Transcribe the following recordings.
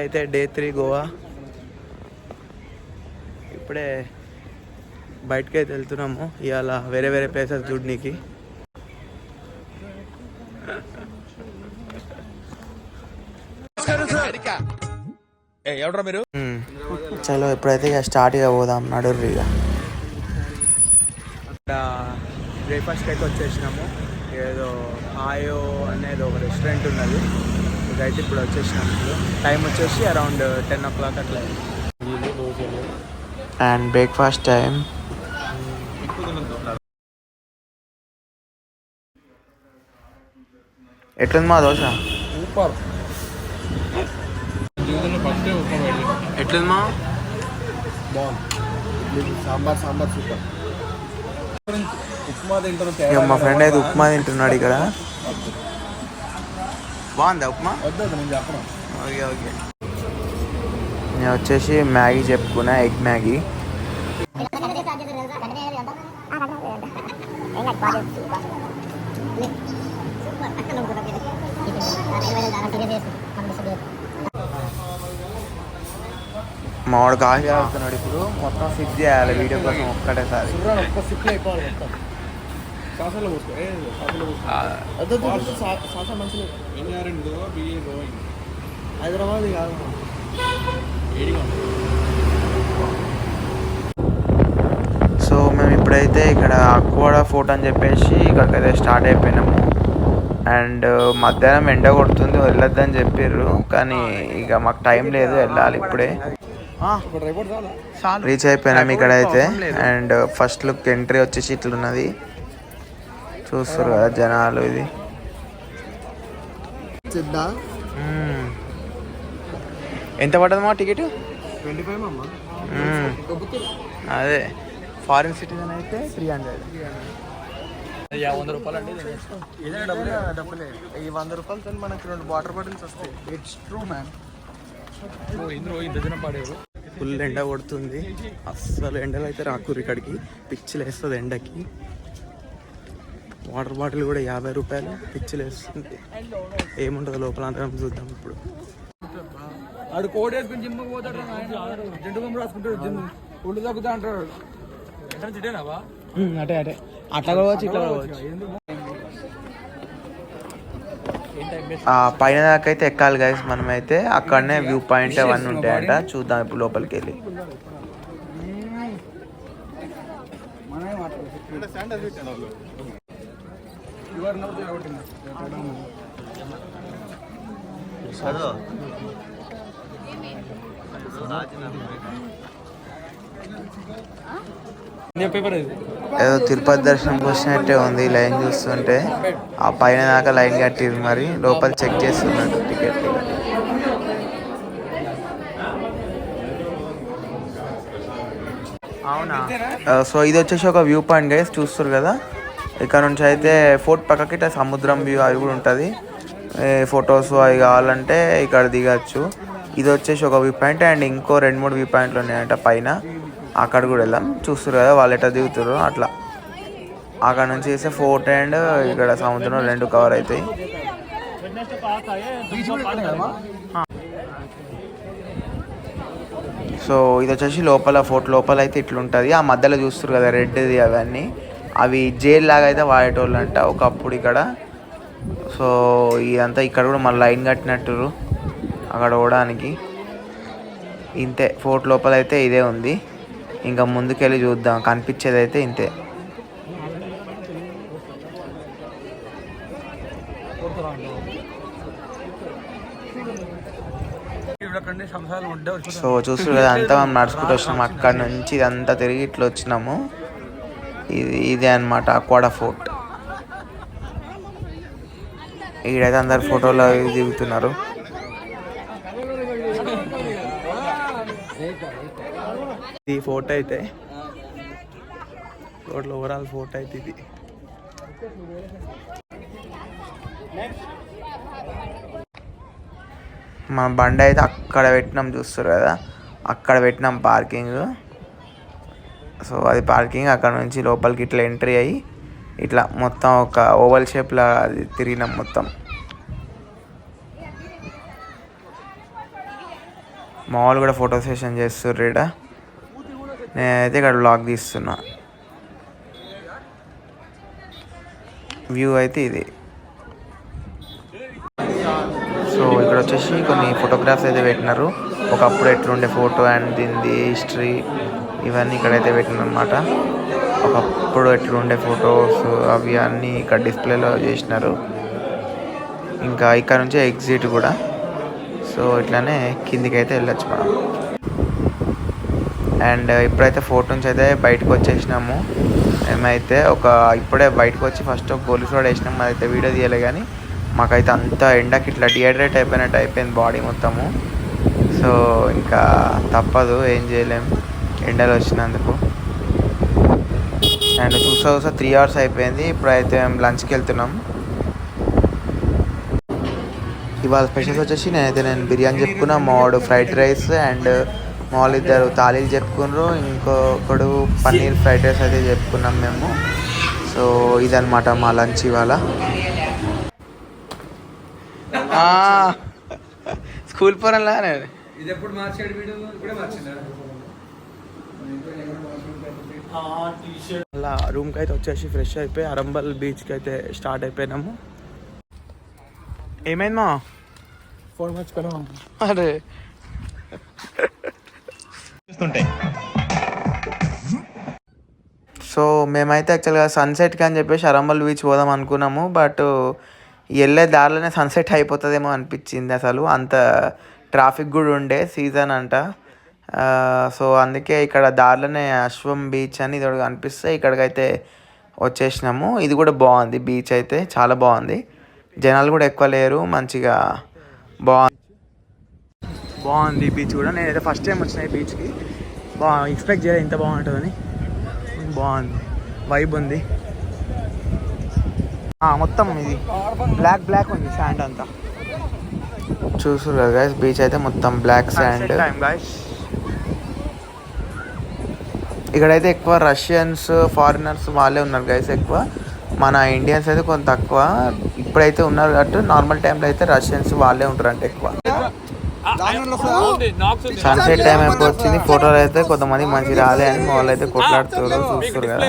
అయితే డే 3 గోవా. ఇప్పుడే బయటకి అయితే వెళ్తున్నాము ఇవాళ వేరే వేరే ప్లేసెస్ చూడడానికి. మీరు చలో ఎప్పుడైతే ఇక స్టార్ట్ ఇక పోదాం నడుర్రి. ఇక బ్రేక్ఫాస్ట్కి అయితే వచ్చేసినాము. ఏదో ఆయో అనేది ఒక రెస్టారెంట్ ఉన్నది. ఇదైతే ఇప్పుడు వచ్చేసినాము. టైం వచ్చేసి అరౌండ్ 10 o'clock అట్లా. And breakfast time. ఎట్లుంది మా దోశ? సూపర్. ఎట్లుంది మా? బాగుంది. సాంబార్ సూపర్. ఉప్మా తింటున్నా. మా ఫ్రెండ్ అయితే ఉప్మా తింటున్నాడు ఇక్కడ. బాగుందా ఉప్మా? Okay okay. నేను వచ్చేసి మ్యాగీ చెప్పుకున్నా, ఎగ్ మ్యాగీ. మావాడు కాఫీ తాగుతున్నాడు ఇప్పుడు. మొత్తం సిప్ చేయాలి వీడియో కోసం ఒక్కటేసారి. హైదరాబాద్ కాదు. సో మేము ఇప్పుడైతే ఇక్కడ అక్వాడా ఫోర్ట్ అని చెప్పేసి ఇక్కడికైతే స్టార్ట్ అయిపోయినాము. అండ్ మధ్యాహ్నం ఎండ కొడుతుంది, వెళ్ళొద్దని చెప్పారు. కానీ ఇక మాకు టైం లేదు, వెళ్ళాలి ఇప్పుడే. రీచ్ అయిపోయినాము ఇక్కడైతే. అండ్ ఫస్ట్ లుక్ ఎంట్రీ వచ్చేసి ఇట్లున్నది, చూస్తారు కదా జనాలు. ఇది ఎంత పడుతుంది మా టికెట్? 25. అదే ఫారిన్ సిటిజన్ అయితే 300. 100 రూపాయలు అండి. డబ్బులే. ఈ 100 రూపాయలతో మనకి 2 వాటర్ బాటిల్స్ వస్తాయి. It's true man. ఫుల్ ఎండ కొడుతుంది. అస్సలు ఎండలు అయితే రాకూరు ఇక్కడికి. పిచ్చిలు వేస్తుంది ఎండకి. వాటర్ బాటిల్ కూడా 50 రూపాయలు. పిచ్చిలు వేస్తుంది. ఏముంటుందో లోపల అందరం చూద్దాం ఇప్పుడు. ఆడు కోడ్ వేసుకుని జిమ్ పోతాడు, జంటు బొమ్మ రాసుకుంటాడు, జిమ్ ఒళ్ళు తగ్గుతా అంటాడు. అటే అటే అట్లా కావచ్చు, ఇట్లా కావచ్చు. పైన దాకా అయితే ఎక్కాలి గైస్ మనమైతే. అక్కడనే వ్యూ పాయింట్ అవన్నీ ఉంటాయంట. చూద్దాం ఇప్పుడు లోపలికి వెళ్ళి. ఏదో తిరుపతి దర్శనంకి వచ్చినట్టే ఉంది లైన్ చూస్తుంటే. ఆ పైన దాకా లైన్ కట్టిరు, మరి లోపల చెక్ చేస్తున్నట్టు టికెట్. అవునా? సో ఇది వచ్చేసి ఒక వ్యూ పాయింట్ గైస్, చూస్తారు కదా. ఇక్కడ నుంచి అయితే ఫోర్ట్ పక్కకి ఇట్లా సముద్రం వ్యూ అవి కూడా ఉంటుంది. ఫొటోస్ అవి కావాలంటే ఇక్కడ దిగచ్చు. ఇది వచ్చేసి ఒక వ్యూ పాయింట్. అండ్ ఇంకో 2-3 వ్యూ పాయింట్లు ఉన్నాయంట పైన. అక్కడ కూడా వెళ్దాం. చూస్తారు కదా వాళ్ళు ఎట్లా దిగుతారు అట్లా. అక్కడ నుంచి వేస్తే ఫోర్ట్ అండ్ ఇక్కడ సముద్రం 2 కవర్ అవుతాయి. సో ఇది వచ్చేసి లోపల ఫోర్ట్ లోపల అయితే ఇట్లుంటుంది. ఆ మధ్యలో చూస్తారు కదా రెడ్ది అవన్నీ, అవి జైల్ లాగా అయితే వాడేటోళ్ళు అంట ఒకప్పుడు ఇక్కడ. సో ఇదంతా ఇక్కడ కూడా మళ్ళీ లైన్ కట్టినట్టు అక్కడ పోవడానికి. ఇంతే ఫోర్ట్ లోపల అయితే ఇదే ఉంది. ఇంకా ముందుకెళ్ళి చూద్దాం, కనిపించేది అయితే ఇంతే. సో చూస్తారు కదా అంతా మనం నడుచుకుంటూ వచ్చినాము. అక్కడ నుంచి ఇదంతా తిరిగి ఇట్లా వచ్చినాము. ఇదే అనమాట అక్వాడా ఫోర్ట్. ఈడైతే అందరు ఫోటోలు దిగుతున్నారు. ఈ ఫోటో అయితే రోడ్లో ఓవరాల్ ఫోటో అయితే ఇది. మన బండి అయితే అక్కడ పెట్టినాం, చూస్తారు కదా అక్కడ పెట్టినాం పార్కింగ్. సో అది పార్కింగ్. అక్కడ నుంచి లోపలికి ఇట్లా ఎంట్రీ అయ్యి ఇట్లా మొత్తం ఒక ఓవల్ షేప్లా అది తిరిగినాం మొత్తం. మామూలు కూడా ఫోటో సెషన్ చేస్తుర్రు ఇక్కడ. నేనైతే ఇక్కడ వ్లాగ్ తీస్తున్నా. వ్యూ అయితే ఇది. సో ఇక్కడ వచ్చేసి కొన్ని ఫోటోగ్రాఫ్స్ అయితే పెట్టినారు. ఒకప్పుడు ఎట్లుండే ఫోటో అండ్ దీనిది హిస్టరీ ఇవన్నీ ఇక్కడైతే పెట్టినారు అనమాట. ఒకప్పుడు ఎట్లుండే ఫొటోస్ అవి అన్నీ ఇక్కడ డిస్ప్లేలో చేసినారు. ఇంకా ఇక్కడ నుంచి ఎగ్జిట్ కూడా. సో ఇట్లానే కిందికి అయితే వెళ్ళొచ్చు మనం. అండ్ ఇప్పుడైతే ఫోటో నుంచి అయితే బయటకు వచ్చేసినాము. మేమైతే ఇప్పుడే బయటకు వచ్చి ఫస్ట్ ఒక గోలి సోడా వేసినాము. అదైతే వీడియో తీయలే కానీ మాకైతే అంత ఎండకి ఇట్లా డిహైడ్రేట్ అయిపోయినట్టు అయిపోయింది బాడీ మొత్తము. సో ఇంకా తప్పదు, ఏం చేయలేము ఎండలు వచ్చినందుకు. అండ్ చూసా 3 hours అయిపోయింది. ఇప్పుడైతే మేము లంచ్కి వెళ్తున్నాం. ఇవాళ స్పెషల్స్ వచ్చేసి నేను బిర్యానీ చెప్పుకున్నా, మావాడు ఫ్రైడ్ రైస్ అండ్ మామూలు ఇద్దరు థాలీలు చెప్పుకున్నారు. ఇంకొకడు పన్నీర్ ఫ్రైడ్ రైస్ అయితే చెప్పుకున్నాం మేము. సో ఇదన్నమాట మా లంచ్ ఇవాళ. స్కూల్ పోరలా ఇది ఎప్పుడు మార్చాడు వీడియో ఇప్పుడే మార్చిందా? అలా రూమ్కి అయితే వచ్చేసి ఫ్రెష్ అయిపోయి అరంబల్ బీచ్కి అయితే స్టార్ట్ అయిపోయినాము. ఏమైంది మా ఫోన్ మర్చిపోయినా? అరే సో మేమైతే యాక్చువల్గా సన్సెట్కి అని చెప్పేసి అరంబల్ బీచ్ పోదాం అనుకున్నాము. బట్ వెళ్ళే దారిలోనే సన్సెట్ అయిపోతుందేమో అనిపించింది. అసలు అంత ట్రాఫిక్ కూడా ఉండే సీజన్ అంట. సో అందుకే ఇక్కడ దారిలోనే అశ్వం బీచ్ అని ఇది అనిపిస్తే ఇక్కడికైతే వచ్చేసినాము. ఇది కూడా బాగుంది, బీచ్ అయితే చాలా బాగుంది. జనాలు కూడా ఎక్కువ లేరు, మంచిగా బాగుంది బీచ్ కూడా. నేనైతే ఫస్ట్ టైం వచ్చిన ఈ బీచ్కి. ఎక్స్పెక్ట్ చేయలేదు ఇంత బాగుంటుందని. బాగుంది, వైబ్ ఉంది. మొత్తం ఇది బ్లాక్ ఉంది శాండ్ అంతా. చూసారు కదా గైస్, బీచ్ అయితే మొత్తం బ్లాక్ శాండ్. ఇక్కడైతే ఎక్కువ రష్యన్స్ ఫారినర్స్ వాళ్ళే ఉన్నారు గైస్ ఎక్కువ. మన ఇండియన్స్ అయితే కొంత తక్కువ. ఇప్పుడైతే ఉన్నారు కాబట్టి నార్మల్ టైంలో అయితే రష్యన్స్ వాళ్ళే ఉంటారు అంటే ఎక్కువ. సన్సెట్ టైం ఎప్పుడు వచ్చింది. ఫోటోలు అయితే కొంతమంది మంచి రాలే అని వాళ్ళు అయితే కొట్లాడుతున్నారు, చూస్తారు కదా.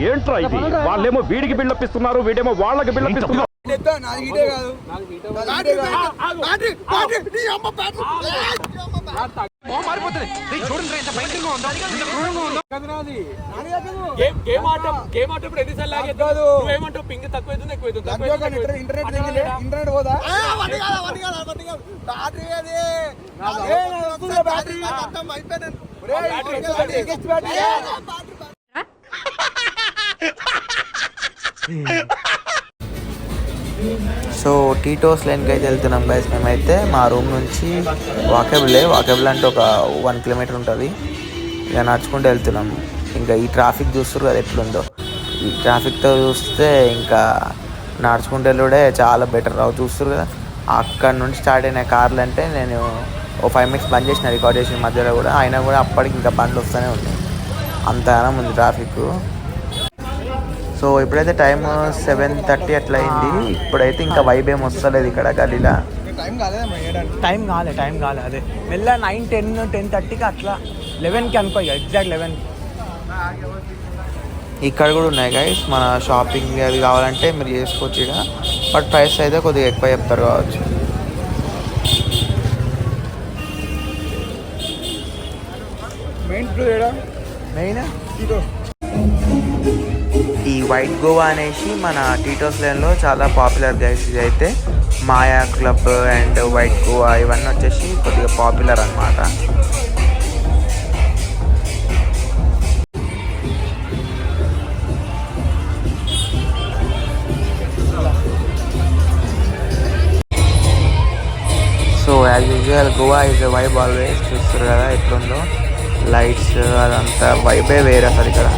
ఏంట్రా ఇది? వాళ్ళేమో వీడికి బిల్డపిస్తున్నారు, వీడేమో వాళ్ళకి బిల్డపిస్తున్నారు. సో టీటోస్ లైన్కి అయితే వెళ్తున్నాం గైస్. మేమైతే మా రూమ్ నుంచి వాకేబుల్ అంటే ఒక 1 kilometer ఉంటుంది. ఇక నడుచుకుంటూ వెళ్తున్నాము. ఇంకా ఈ ట్రాఫిక్ చూస్తారు కదా ఎట్లుందో. ఈ ట్రాఫిక్తో చూస్తే ఇంకా నడుచుకుంటూ వెళ్ళుడే చాలా బెటర్. చూస్తారు కదా అక్కడ నుండి స్టార్ట్ అయిన కార్లు అంటే నేను 5 minutes బంద్ చేసిన రికార్డ్ చేసిన మధ్యలో కూడా. అయినా కూడా అప్పటికి ఇంకా బండ్లు వస్తూనే ఉన్నాయి, అంతగానం ఉంది ట్రాఫిక్. సో ఇప్పుడైతే టైం 7:30 అట్లా అయింది. ఇప్పుడైతే ఇంకా వైబ్ ఏం వస్తలేదు ఇక్కడ గలీలా. టైం కాలే అదే మెల్ల 9, 10, 10:30కి అట్లా 11కి అనుకో, ఎగ్జాక్ట్ 11కి. ఇక్కడ కూడా ఉన్నాయి గైస్ మన షాపింగ్ అది కావాలంటే మీరు చేసుకోవచ్చు ఇక. బట్ ప్రైస్ అయితే కొద్దిగా ఎక్కువ చెప్తారు కావచ్చు. మెయిన్ ఈ వైట్ గోవా అనేసి మన టీటోస్ లైన్లో చాలా పాపులర్ గైస్. ఇది అయితే మాయా క్లబ్ అండ్ వైట్ గోవా ఇవన్నీ వచ్చేసి కొద్దిగా పాపులర్ అన్నమాట. So as usual Goa is vibe always. చూస్తారు కదా ఎట్లుందో. లైట్స్ అదంతా వైబే వేరే అసలు ఇక్కడ.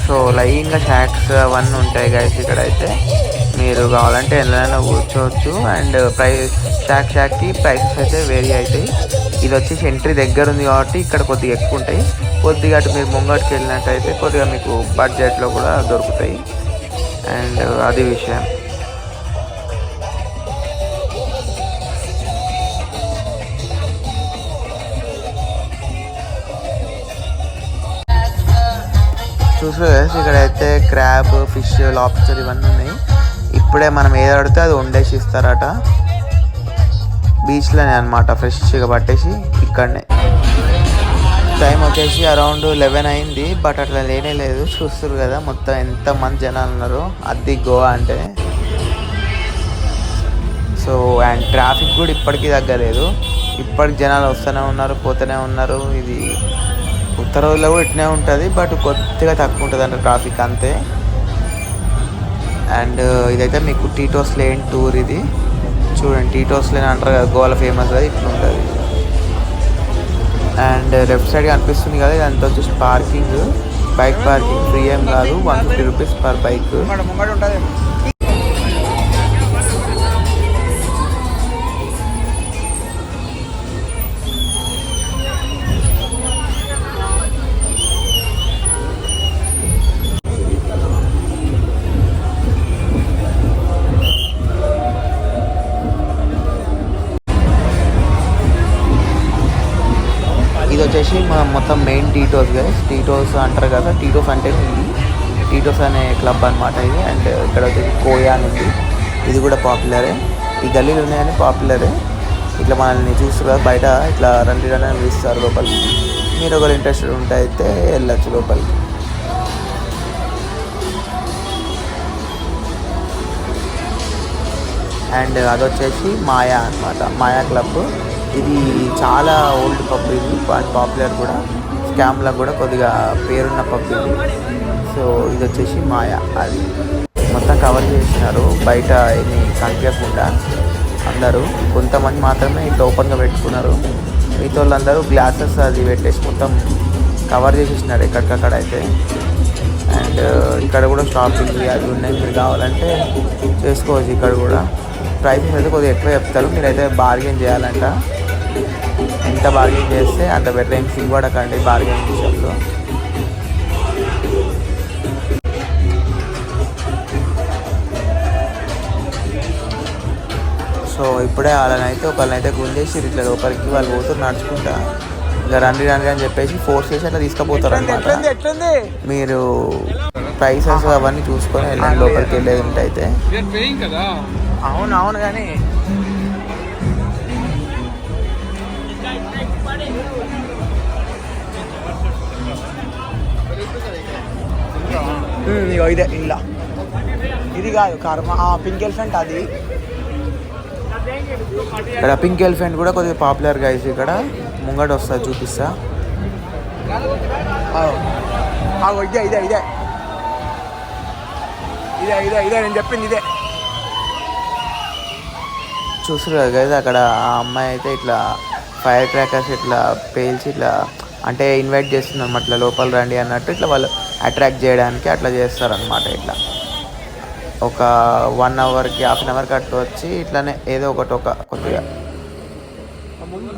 సో లైన్గా షాక్స్ అవన్నీ ఉంటాయి గైస్ ఇక్కడైతే. మీరు కావాలంటే ఎల్లైనా కూర్చోవచ్చు. అండ్ షాక్కి ప్రైసెస్ అయితే వేరీ అవుతాయి. ఇది వచ్చేసి ఎంట్రీ దగ్గర ఉంది కాబట్టి ఇక్కడ కొద్దిగా ఎక్కువ ఉంటాయి. కొద్దిగా అటు మీరు ముంగటికి వెళ్ళినట్టయితే కొద్దిగా మీకు బడ్జెట్లో కూడా దొరుకుతాయి. అండ్ అది విషయం. చూసుకోవచ్చు ఇక్కడైతే క్రాబ్, ఫిష్, లాబ్స్టర్ ఇవన్నీ ఉన్నాయి. ఇప్పుడే మనం ఏది అడితే అది వండేసి ఇస్తారట. బీచ్లోనే అనమాట, ఫ్రెష్గా పట్టేసి ఇక్కడనే. టైం వచ్చేసి అరౌండ్ 11 అయింది. బట్ అట్లా లేనే లేదు. చూస్తారు కదా మొత్తం ఎంతమంది జనాలు ఉన్నారు. అది గోవా అంటే. సో అండ్ ట్రాఫిక్ కూడా ఇప్పటికీ తగ్గలేదు. ఇప్పటికి జనాలు వస్తూనే ఉన్నారు, పోతూనే ఉన్నారు. ఇది ఉత్తర రోజుల్లో కూడా ఇట్నే ఉంటుంది. బట్ కొద్దిగా తక్కువ ఉంటుంది అంటే ట్రాఫిక్ అంతే. అండ్ ఇదైతే మీకు టీటోస్ లేన్ టూర్. ఇది చూడండి, టీటోస్ లేన్ అంటారు కదా గోవాలో ఫేమస్ కదా, ఇట్లా ఉంటుంది. అండ్ లెఫ్ట్ సైడ్ కనిపిస్తుంది కదా, ఇదంతా వచ్చేసి పార్కింగ్, బైక్ పార్కింగ్. ఫ్రీ ఏం కాదు, 150 రూపీస్ పర్ బైక్. ఇది వచ్చేసి మొత్తం మెయిన్ టీటోస్ గైస్. టీటోస్ అంటారు కదా, టీటోస్ అంటే ఇది టీటోస్ అనే క్లబ్ అనమాట ఇది. అండ్ ఇక్కడ వచ్చేసి కోయా అని ఉంది, ఇది కూడా పాపులరే. ఈ గల్లీలు ఉన్నాయని పాపులరే. ఇట్లా మనల్ని చూస్తారు కదా బయట, ఇట్లా రండి అని పిలుస్తారు లోపలికి. మీరు ఒకరు ఇంట్రెస్టెడ్ ఉంటే అయితే వెళ్ళచ్చు లోపలికి. అండ్ అదొచ్చేసి మాయా అనమాట, మాయా క్లబ్. ఇది చాలా ఓల్డ్ పబ్, ఇది పాపులర్ కూడా, స్కామ్లకు కూడా కొద్దిగా పేరున్న పబ్ ఇది. సో ఇది వచ్చేసి మాయా. అది మొత్తం కవర్ చేసినారు బయట ఏమి కనిపించకుండా. అందరూ కొంతమంది మాత్రమే ఇట్లా ఓపెన్గా పెట్టుకున్నారు. మిగతా వాళ్ళందరూ గ్లాసెస్ అది పెట్టేసి మొత్తం కవర్ చేసేసినారు ఎక్కడికక్కడ అయితే. అండ్ ఇక్కడ కూడా షాపింగ్ అవి ఉన్నాయి, మీరు కావాలంటే చేసుకోవచ్చు. ఇక్కడ కూడా ప్రైసింగ్ అయితే కొద్దిగా ఎక్కువ చెప్తారు. మీరైతే బార్గెన్ చేయాలంట. ఎంత బార్గెన్ చేస్తే అంత బెటర్. ఏం సిగ్గుపడకండి బార్గెన్ విషయంలో. సో ఇప్పుడే వాళ్ళనైతే ఒకళ్ళనైతే గుంజేసి ఇట్లా లోపలికి వాళ్ళు పోతారు నడుచుకుంటా. ఇంకా రండి రండి అని చెప్పేసి ఫోర్స్ చేసి అట్లా తీసుకుపోతారు అనమాట. మీరు ప్రైసెస్ అవన్నీ చూసుకొని వెళ్ళండి లోపలికి వెళ్ళేది ఉంటే అయితే. అవును అవును కానీ ఇదే ఇలా ఇది కాదు కర్మ పింక్ ఎలిఫెంట్. అది ఇక్కడ పింక్ ఎలిఫెంట్ కూడా కొద్దిగా పాపులర్ గైస్. ఇక్కడ ముంగట వస్తుంది చూపిస్తా. ఇదే ఇదే ఇదే ఇదే ఇదే ఇదే నేను చెప్పింది ఇదే. చూసారు కదా గైస్, అక్కడ ఆ అమ్మాయి అయితే ఇట్లా ఫైర్ క్రాకర్స్ ఇట్లా పేల్చి ఇట్లా అంటే ఇన్వైట్ చేస్తుంది అనమాట, ఇట్లా లోపల రండి అన్నట్టు. ఇట్లా వాళ్ళు అట్రాక్ట్ చేయడానికి అట్లా చేస్తారనమాట. ఇట్లా ఒక 1 అవర్కి ½ అన్ అవర్కి అట్లా వచ్చి ఇట్లానే ఏదో ఒకటి ఒక కొద్దిగా.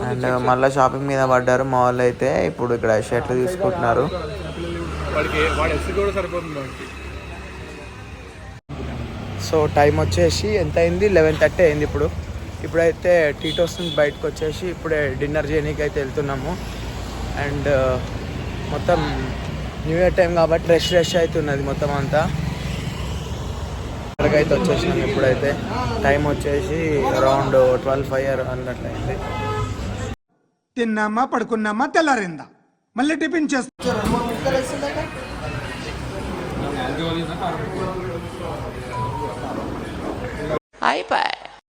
అండ్ మళ్ళీ షాపింగ్ మీద పడ్డారు మా వాళ్ళు అయితే. ఇప్పుడు ఇక్కడ షర్ట్లు తీసుకుంటున్నారు. సో టైం వచ్చేసి ఎంత అయింది, 11:30 అయింది ఇప్పుడు. ఇప్పుడైతే టీటోస్ నుంచి బయటకు వచ్చేసి ఇప్పుడే డిన్నర్ చేయడానికి అయితే వెళ్తున్నాము. అండ్ మొత్తం న్యూ ఇయర్ టైం కాబట్టి రష్ అవుతున్నది మొత్తం అంతా. ఇక్కడికైతే వచ్చేసినాం. ఇప్పుడైతే టైం వచ్చేసి అరౌండ్ 12:05 అన్నట్లయింది. తిన్నామా, పడుకున్నామా, తెల్లారిందా, మళ్ళీ టిఫిన్ చేస్తా. అయిపోయి